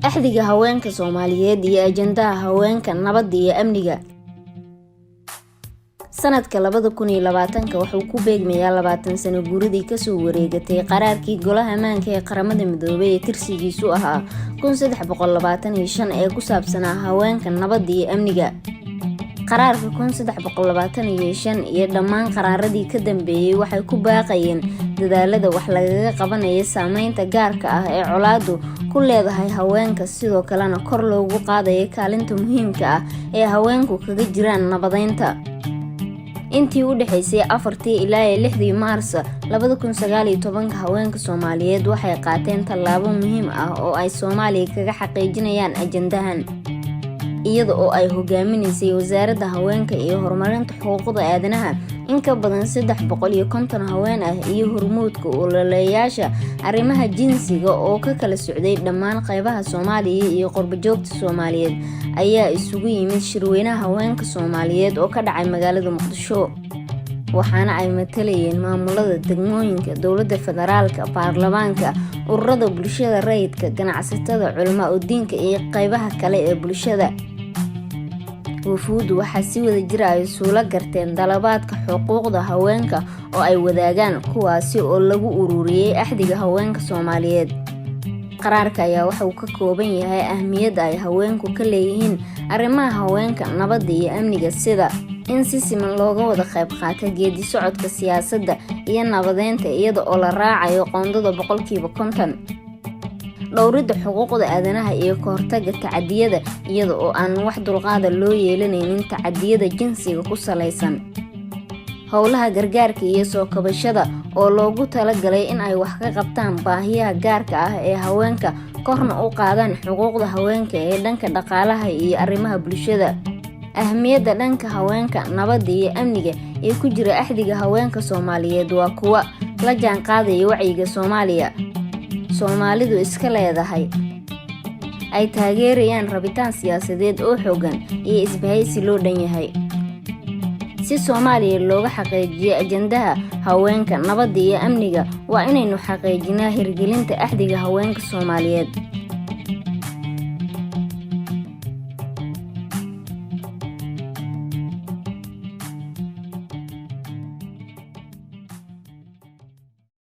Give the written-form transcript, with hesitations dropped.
axdiga haweenka Soomaaliyeed iyo ajandaha haweenka nabadda iyo amniga. Sanadka 2020 wuxuu ku beegmayaa 20 sano guuridii ka soo wareegatay qaraarkii Golaha Ammaanka ee Qaramada Midoobay ee tirsigiisu ahaa 1325 ee ku saabsanaa haweenka nabadda iyo amniga. Qaraarka 1325 iyo dhammaan qaraaradii ka dambeeyay waxay ku baaqayeen dadaalada wax lagaga qabanayo saameynta gaarka ah ee colaadu ku leedahay haweenka, sidoo kalena kor loogu qaadayo kaalinta muhiimka ah ee haweenku kaga jiraan nabadeynta. Intii u dhaxaysay 4 ilaa 6 Maars 2019 haweenka Soomaaliyeed waxay qaateen tallaabo muhiim ah oo ay Soomaaliya kaga xaqiijinayaan ajandahan, iyada oo ay hogaaminaysay Wasaaradda Haweenka iyo Horumarinta Xuquuqda Aadanaha. In ka badan 350 haween ah iyo hormuudka ololayaasha arrimaha jinsiga oo ka kala socday dhammaan qaybaha Soomaaliya iyo qurbo-joogta Soomaaliyeed ayaa isugu yimid shirweynaha haweenka Soomaaliyeed oo ka dhacay magaalada Muqdisho, waxaana ay matalayeen maamulada degmooyinka, dowladda federaalka, baarlamaanka, ururada bulshada rayidka, ganacsatada, culamaa u diinka iyo qaybaha kale ee bulshada. Wufuuddu waxaa si wada jir ah isugu garteen dalabaadka xuquuqda haweenka oo ay wadaagaan, kuwaasi oo lagu ururiyay axdiga haweenka Soomaaliyeed. Qaraarka ayaa wuxuu ka kooban yahay ahmiyadda ay haweenku ka leeyihiin arrimaha haweenka nabadda iyo amniga, sida in si siman looga wada qayb qaato geedi socodka siyaasadda iyo nabadeynta iyada oo la raacayo qoondada 50%, dhowridda xuquuqda aadanaha iyo ka hortagga tacadiyada iyada oo aan wax dulqaad loo yeelanaynin tacadiyada jinsiga ku saleysan, howlaha gargaarka iyo soo kabashada oo loogu talagalay in ay wax ka qabtaan baahiyaha gaarka ah ee haweenka, korna u qaadaan xuquuqda haweenka ee dhanka dhaqaalaha iyo arrimaha bulshada. Ahmiyadda dhanka haweenka nabadda iyo amniga ee ku jira axdiga haweenka Soomaaliyeed waa kuwa la jaan qaadaya wacyiga Soomaalidu iska leedahay, ay taageerayaan rabitaan siyaasadeed oo xooggan iyo isbahaysi loo dhan yahay. Si Soomaaliya looga xaqiijiyo ajandaha haweenka nabadda iyo amniga, waa inaynu xaqiijinaa hirgelinta axdiga haweenka Soomaaliyeed.